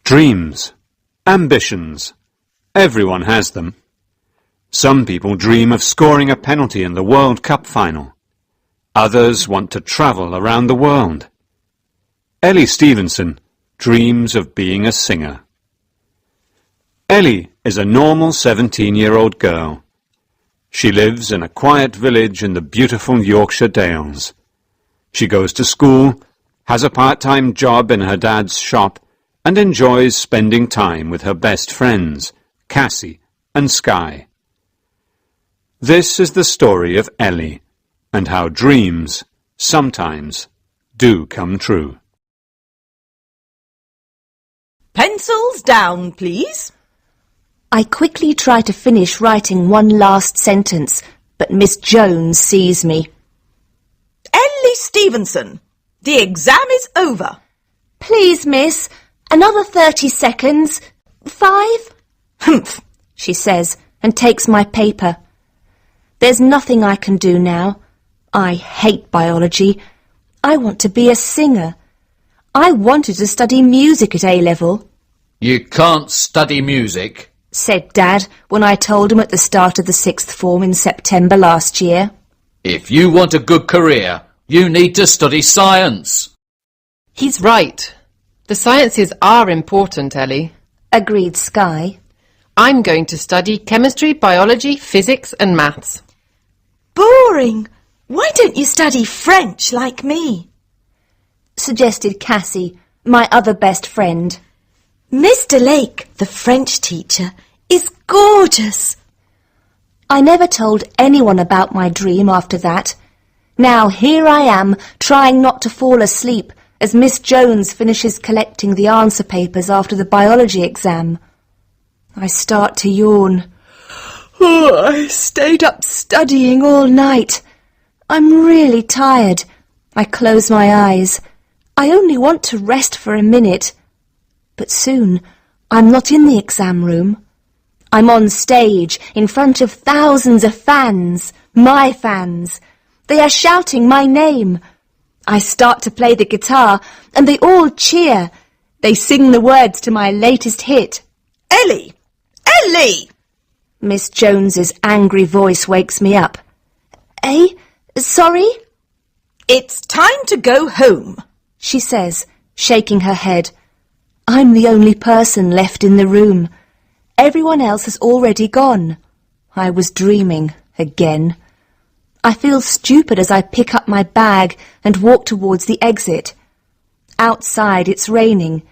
Dreams, ambitions. Everyone has them. Some people dream of scoring a penalty in the World Cup final. Others want to travel around the world. Ellie Stevenson dreams of being a singer. Ellie is a normal 17-year-old girl. She lives in a quiet village in the beautiful Yorkshire Dales. She goes to school, has a part-time job in her dad's shop, and enjoys spending time with her best friends, Cassie and Sky. This is the story of Ellie, and how dreams sometimes do come true. Pencils down, please. I quickly try to finish writing one last sentence, but Miss Jones sees me. Ellie Stevenson, the exam is over. Please, miss, another 30 seconds. 5? Humph, she says, and takes my paper. There's nothing I can do now. I hate biology. I want to be a singer. I wanted to study music at A-level. You can't study music, said Dad when I told him at the start of the 6th form in September last year. If you want a good career, you need to study science. He's right. The sciences are important, Ellie, agreed Sky. I'm going to study chemistry, biology, physics and maths. Boring. Why don't you study French like me? Suggested Cassie, my other best friend. Mr. Lake, the French teacher, is gorgeous. I never told anyone about my dream after that. Now here I am, trying not to fall asleep as Miss Jones finishes collecting the answer papers after the biology exam. I start to yawn. Oh, I stayed up studying all night. I'm really tired. I close my eyes. I only want to rest for a minute. But soon, I'm not in the exam room. I'm on stage in front of thousands of fans, my fans. They are shouting my name. I start to play the guitar, and they all cheer. They sing the words to my latest hit. Ellie! Ellie! Miss Jones's angry voice wakes me up. Eh? Sorry? It's time to go home, she says, shaking her head. I'm the only person left in the room. Everyone else has already gone. I was dreaming again. I feel stupid as I pick up my bag and walk towards the exit. Outside it's raining.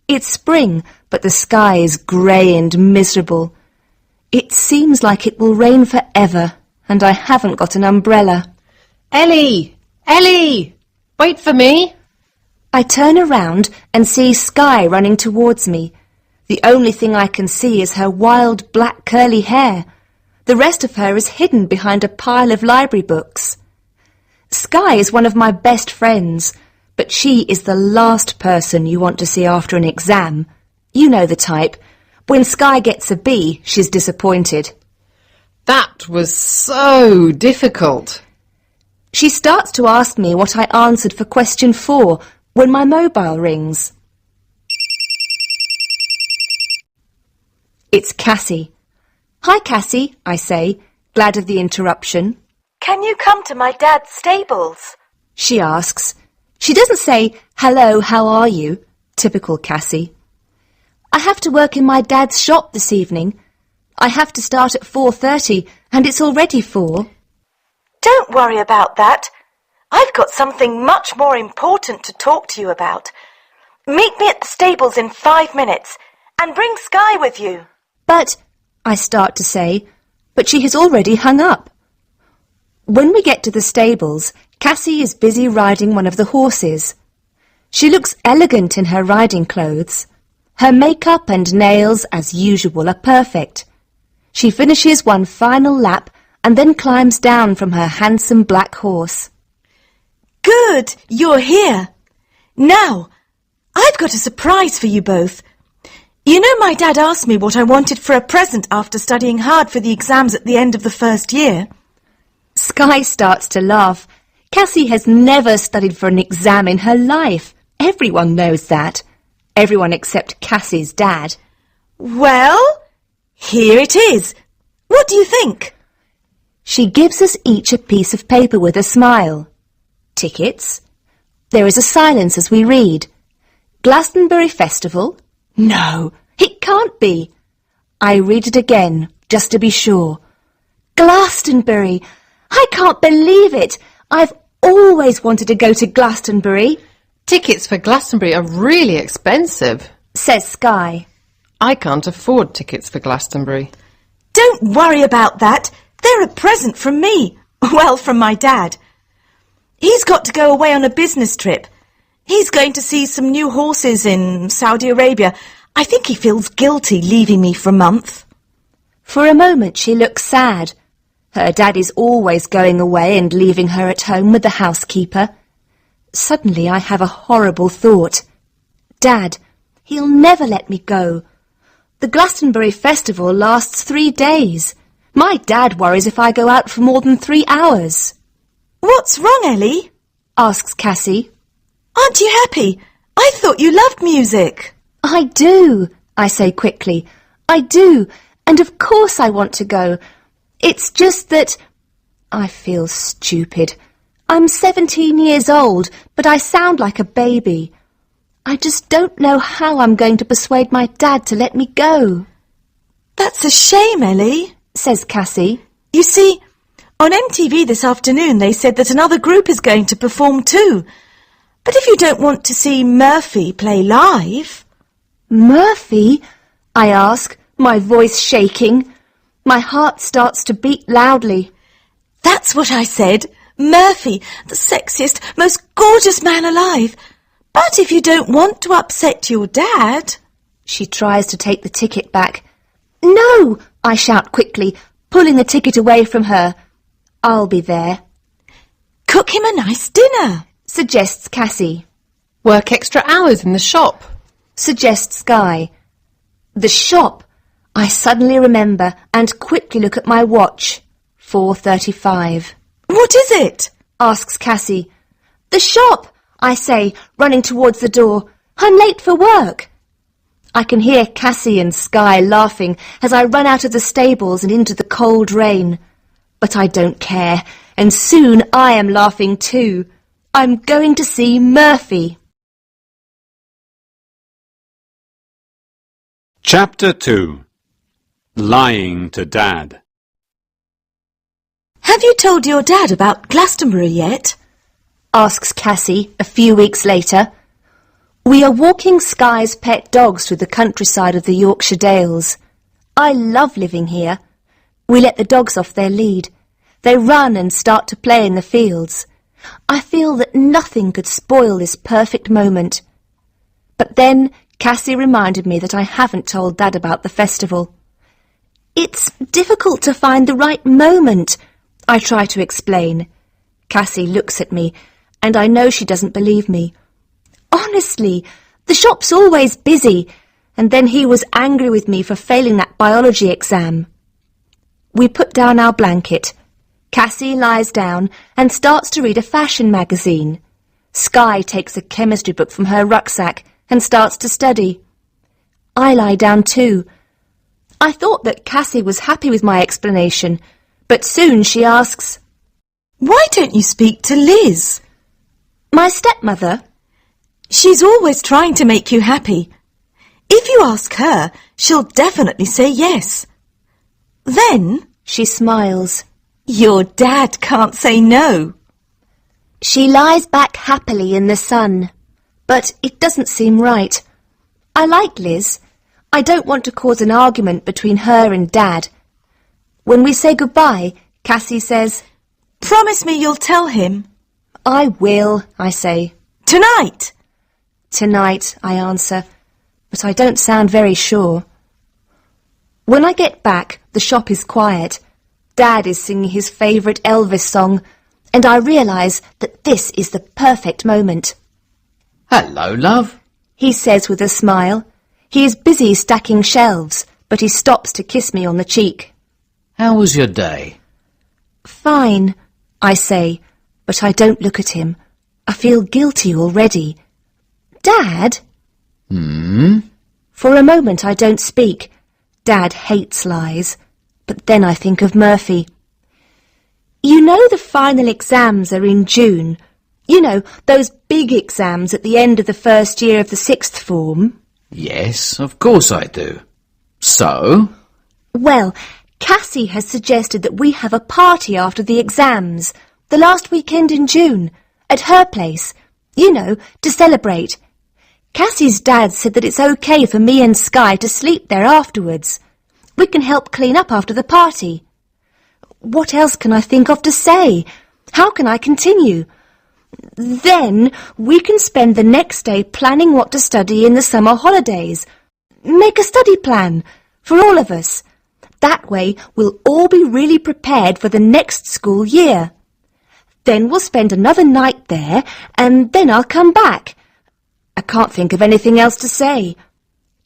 It's spring, but the sky is grey and miserable. It seems like it will rain forever, and I haven't got an umbrella. Ellie! Ellie! Wait for me! I turn around and see Sky running towards me. The only thing I can see is her wild black curly hair. The rest of her is hidden behind a pile of library books. Sky is one of my best friends, but she is the last person you want to see after an exam. You know the type. When Sky gets a B, she's disappointed. That was so difficult. She starts to ask me what I answered for question 4 when my mobile rings. It's Cassie. Hi, Cassie, I say, glad of the interruption. Can you come to my dad's stables? She asks. She doesn't say, hello, how are you? Typical Cassie. I have to work in my dad's shop this evening. I have to start at 4:30 and it's already 4. Don't worry about that. I've got something much more important to talk to you about. Meet me at the stables in 5 minutes and bring Sky with you. But, I start to say, but she has already hung up. When we get to the stables, Cassie is busy riding one of the horses. She looks elegant in her riding clothes. Her makeup and nails, as usual, are perfect. She finishes one final lap and then climbs down from her handsome black horse. Good, you're here. Now, I've got a surprise for you both. You know my dad asked me what I wanted for a present after studying hard for the exams at the end of the first year. Sky starts to laugh. Cassie has never studied for an exam in her life. Everyone knows that. Everyone except Cassie's dad. Well, here it is. What do you think? She gives us each a piece of paper with a smile. Tickets. There is a silence as we read. Glastonbury Festival? No, it can't be. I read it again, just to be sure. Glastonbury! I can't believe it! I've always wanted to go to Glastonbury, Tickets for Glastonbury are really expensive. says Sky. I can't afford tickets for Glastonbury. Don't worry about that. They're a present from me. Well, from my dad. He's got to go away on a business trip. He's going to see some new horses in Saudi Arabia. I think he feels guilty leaving me for a month. For a moment she looks sad. Her dad is always going away and leaving her at home with the housekeeper. Suddenly I have a horrible thought. Dad, he'll never let me go. The Glastonbury Festival lasts 3 days. My dad worries if I go out for more than 3 hours. What's wrong, Ellie? Asks Cassie. Aren't you happy? I thought you loved music. I do, I say quickly. I do, and of course I want to go. It's just that I feel stupid. I'm 17 years old, but I sound like a baby. I just don't know how I'm going to persuade my dad to let me go, That's a shame, Ellie. says Cassie. You see, on MTV this afternoon they said that another group is going to perform too. But if you don't want to see Murphy play live... Murphy? I ask, my voice shaking. My heart starts to beat loudly. That's what I said. Murphy, the sexiest, most gorgeous man alive. But if you don't want to upset your dad... She tries to take the ticket back. No, I shout quickly, pulling the ticket away from her. I'll be there, Cook him a nice dinner. suggests Cassie. Work extra hours in the shop. Suggests Sky. The shop. I suddenly remember and quickly look at my watch. 4:35. What is it? Asks Cassie. The shop, I say, running towards the door. I'm late for work. I can hear Cassie and Sky laughing as I run out of the stables and into the cold rain. But I don't care, and soon I am laughing too. I'm going to see Murphy. Chapter 2. Lying to Dad. Have you told your dad about Glastonbury yet? Asks Cassie a few weeks later. We are walking Sky's pet dogs through the countryside of the Yorkshire Dales. I love living here. We let the dogs off their lead. They run and start to play in the fields. I feel that nothing could spoil this perfect moment. But then Cassie reminded me that I haven't told Dad about the festival. It's difficult to find the right moment, I try to explain. Cassie looks at me, and I know she doesn't believe me. Honestly, the shop's always busy, and then he was angry with me for failing that biology exam. We put down our blanket. Cassie lies down and starts to read a fashion magazine. Sky takes a chemistry book from her rucksack and starts to study. I lie down too. I thought that Cassie was happy with my explanation, but soon she asks, Why don't you speak to Liz? My stepmother? She's always trying to make you happy. If you ask her, she'll definitely say yes. Then She smiles. your dad can't say no. She lies back happily in the sun, but it doesn't seem right. I like Liz. I don't want to cause an argument between her and Dad. When we say goodbye, Cassie says, Promise me you'll tell him. I will, I say. Tonight. Tonight, I answer, but I don't sound very sure. When I get back, the shop is quiet. Dad is singing his favourite Elvis song, and I realise that this is the perfect moment. Hello, love. He says with a smile. He is busy stacking shelves, but he stops to kiss me on the cheek. How was your day? Fine, I say, but I don't look at him. I feel guilty already. Dad? For a moment I don't speak. Dad hates lies. But then I think of Murphy. You know the final exams are in June. You know, those big exams at the end of the first year of the sixth form. Yes, of course I do. So? Well, Cassie has suggested that we have a party after the exams, the last weekend in June, at her place, you know, to celebrate. Cassie's dad said that it's okay for me and Sky to sleep there afterwards. We can help clean up after the party. What else can I think of to say? How can I continue? Then we can spend the next day planning what to study in the summer holidays. Make a study plan for all of us. That way we'll all be really prepared for the next school year. Then we'll spend another night there, and then I'll come back. I can't think of anything else to say.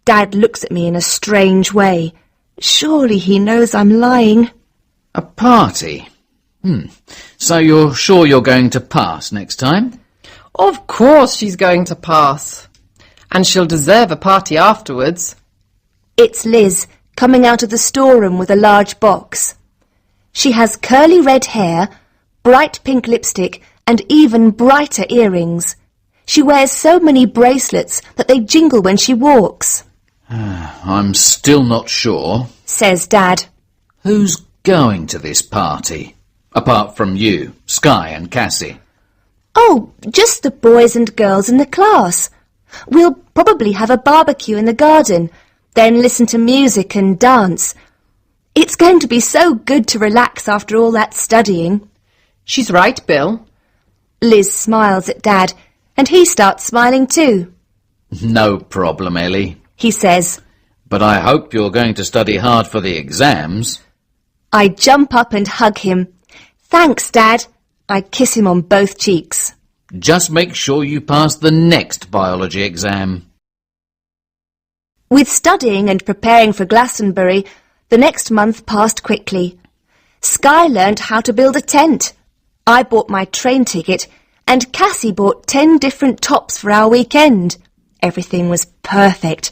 Dad looks at me in a strange way. Surely he knows I'm lying. A party? So you're sure you're going to pass next time? Of course she's going to pass. And she'll deserve a party afterwards. It's Liz, coming out of the storeroom with a large box. She has curly red hair, bright pink lipstick, and even brighter earrings. She wears so many bracelets that they jingle when she walks. I'm still not sure. Says Dad. Who's going to this party? Apart from you, Sky and Cassie. Oh, just the boys and girls in the class. We'll probably have a barbecue in the garden, then listen to music and dance. It's going to be so good to relax after all that studying. She's right, Bill. Liz smiles at Dad, and he starts smiling too. No problem, Ellie. He says. But I hope you're going to study hard for the exams. I jump up and hug him. Thanks, Dad. I kiss him on both cheeks. Just make sure you pass the next biology exam. With studying and preparing for Glastonbury, the next month passed quickly. Sky learnt how to build a tent. I bought my train ticket, and Cassie bought 10 different tops for our weekend. Everything was perfect.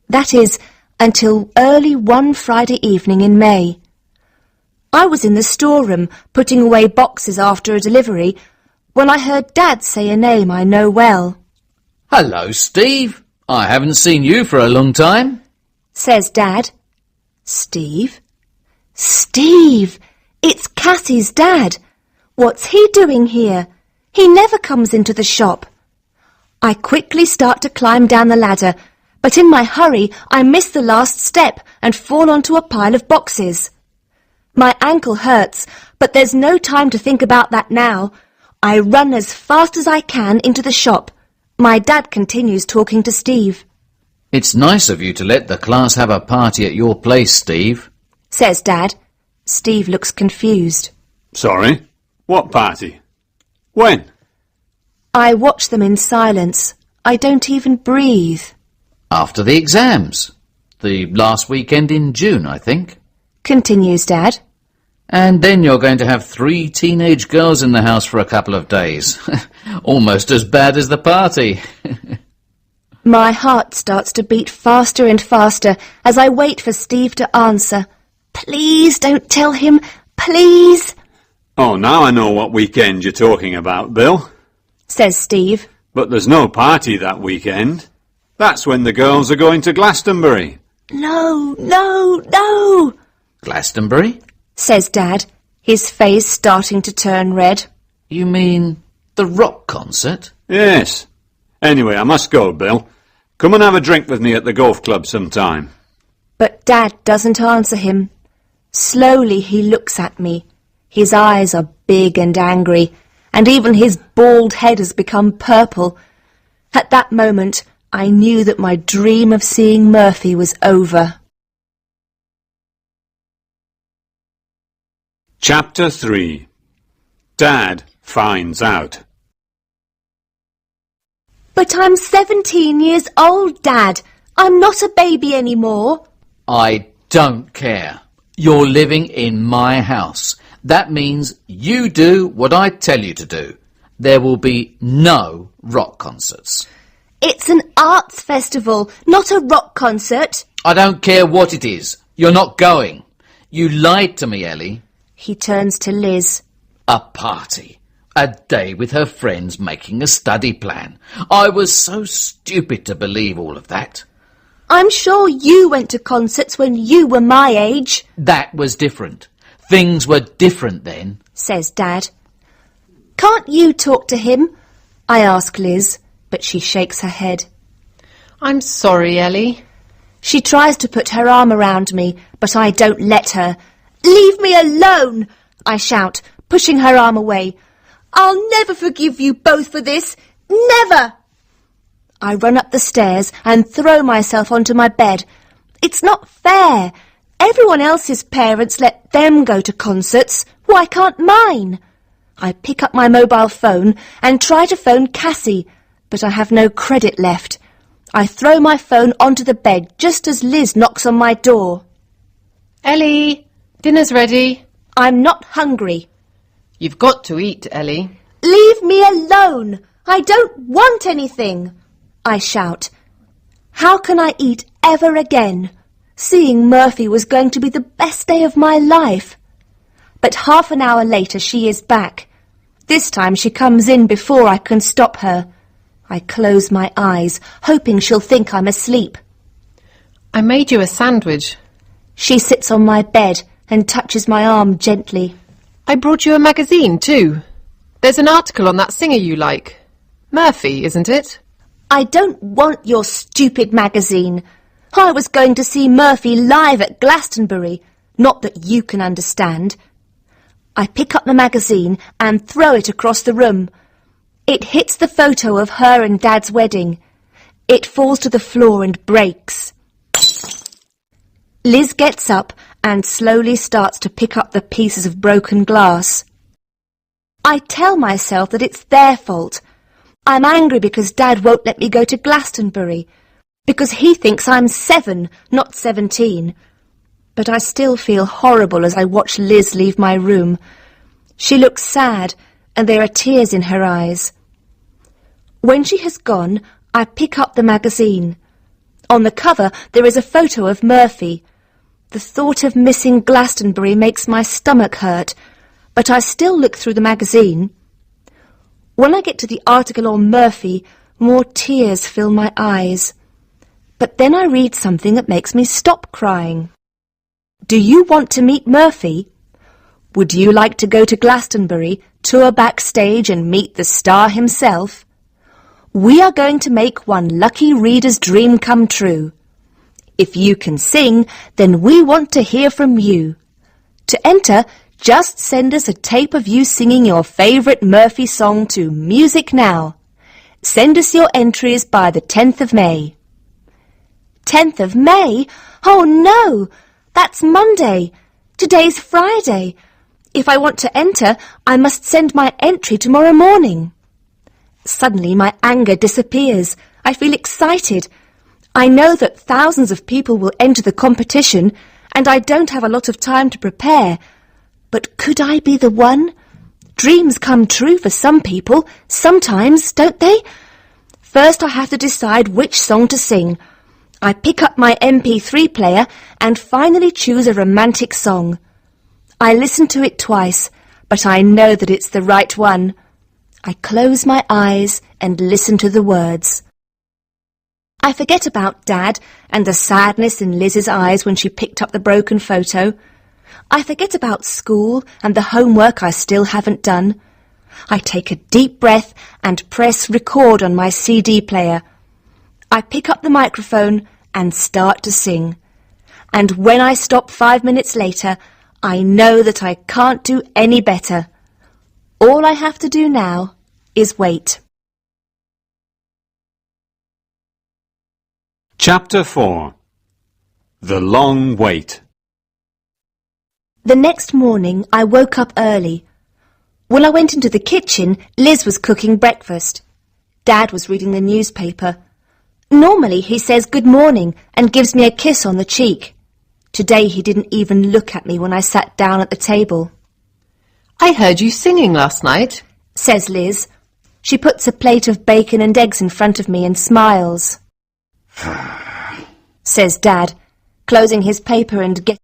That is, until early one Friday evening in May. I was in the storeroom, putting away boxes after a delivery, when I heard Dad say a name I know well. Hello, Steve. I haven't seen you for a long time. Says Dad. Steve? Steve! It's Cassie's dad. What's he doing here? He never comes into the shop. I quickly start to climb down the ladder, but in my hurry I miss the last step and fall onto a pile of boxes. My ankle hurts, but there's no time to think about that now. I run as fast as I can into the shop. My dad continues talking to Steve. It's nice of you to let the class have a party at your place, Steve. Says Dad. Steve looks confused. Sorry? What party? When? I watch them in silence. I don't even breathe. After the exams. The last weekend in June, I think. Continues Dad. And then you're going to have 3 teenage girls in the house for a couple of days. Almost as bad as the party. My heart starts to beat faster and faster as I wait for Steve to answer. Please don't tell him, please, Oh, now I know what weekend you're talking about, Bill. says Steve. But there's no party that weekend. That's when the girls are going to Glastonbury. No, no, no, Glastonbury? says Dad, his face starting to turn red. You mean the rock concert? Yes. Anyway, I must go, Bill. Come and have a drink with me at the golf club sometime. But Dad doesn't answer him. Slowly he looks at me. His eyes are big and angry, and even his bald head has become purple. At that moment, I knew that my dream of seeing Murphy was over. Chapter 3. Dad finds out. But I'm 17 years old, Dad. I'm not a baby anymore. I don't care. You're living in my house. That means you do what I tell you to do. There will be no rock concerts. It's an arts festival, not a rock concert. I don't care what it is. You're not going. You lied to me, Ellie. He turns to Liz. A party. A day with her friends making a study plan. I was so stupid to believe all of that. I'm sure you went to concerts when you were my age, That was different. Things were different then. says Dad. Can't you talk to him? I ask Liz, but she shakes her head. I'm sorry, Ellie. She tries to put her arm around me, but I don't let her. Leave me alone, I shout, pushing her arm away. I'll never forgive you both for this. Never! I run up the stairs and throw myself onto my bed. It's not fair. Everyone else's parents let them go to concerts. Why can't mine? I pick up my mobile phone and try to phone Cassie, but I have no credit left. I throw my phone onto the bed just as Liz knocks on my door. Ellie, dinner's ready. I'm not hungry. You've got to eat, Ellie. Leave me alone! I don't want anything! I shout. How can I eat ever again? Seeing Murphy was going to be the best day of my life. But half an hour later she is back. This time she comes in before I can stop her. I close my eyes, hoping she'll think I'm asleep. I made you a sandwich. She sits on my bed and touches my arm gently. I brought you a magazine, too. There's an article on that singer you like. Murphy, isn't it? I don't want your stupid magazine. I was going to see Murphy live at Glastonbury. Not that you can understand. I pick up the magazine and throw it across the room. It hits the photo of her and Dad's wedding. It falls to the floor and breaks. Liz gets up and slowly starts to pick up the pieces of broken glass. I tell myself that it's their fault. I'm angry because Dad won't let me go to Glastonbury, because he thinks I'm 7, not 17. But I still feel horrible as I watch Liz leave my room. She looks sad, and there are tears in her eyes. When she has gone, I pick up the magazine. On the cover there is a photo of Murphy. The thought of missing Glastonbury makes my stomach hurt, but I still look through the magazine. When I get to the article on Murphy, more tears fill my eyes. But then I read something that makes me stop crying. Do you want to meet Murphy? Would you like to go to Glastonbury, tour backstage and meet the star himself? We are going to make one lucky reader's dream come true. If you can sing, then we want to hear from you. To enter, just send us a tape of you singing your favourite Murphy song to Music Now. Send us your entries by the 10th of May. 10th of May? Oh no! That's Monday. Today's Friday. If I want to enter, I must send my entry tomorrow morning. Suddenly my anger disappears. I feel excited. I know that thousands of people will enter the competition, and I don't have a lot of time to prepare. But could I be the one? Dreams come true for some people, sometimes, don't they? First I have to decide which song to sing. I pick up my MP3 player and finally choose a romantic song. I listen to it twice, but I know that it's the right one. I close my eyes and listen to the words. I forget about Dad and the sadness in Liz's eyes when she picked up the broken photo. I forget about school and the homework I still haven't done. I take a deep breath and press record on my CD player. I pick up the microphone and start to sing. And when I stop 5 minutes later, I know that I can't do any better. All I have to do now is wait. Chapter 4. The Long Wait. The next morning I woke up early. When I went into the kitchen, Liz was cooking breakfast. Dad was reading the newspaper. Normally he says good morning and gives me a kiss on the cheek. Today he didn't even look at me when I sat down at the table. I heard you singing last night. Says Liz. She puts a plate of bacon and eggs in front of me and smiles. Says Dad, closing his paper and getting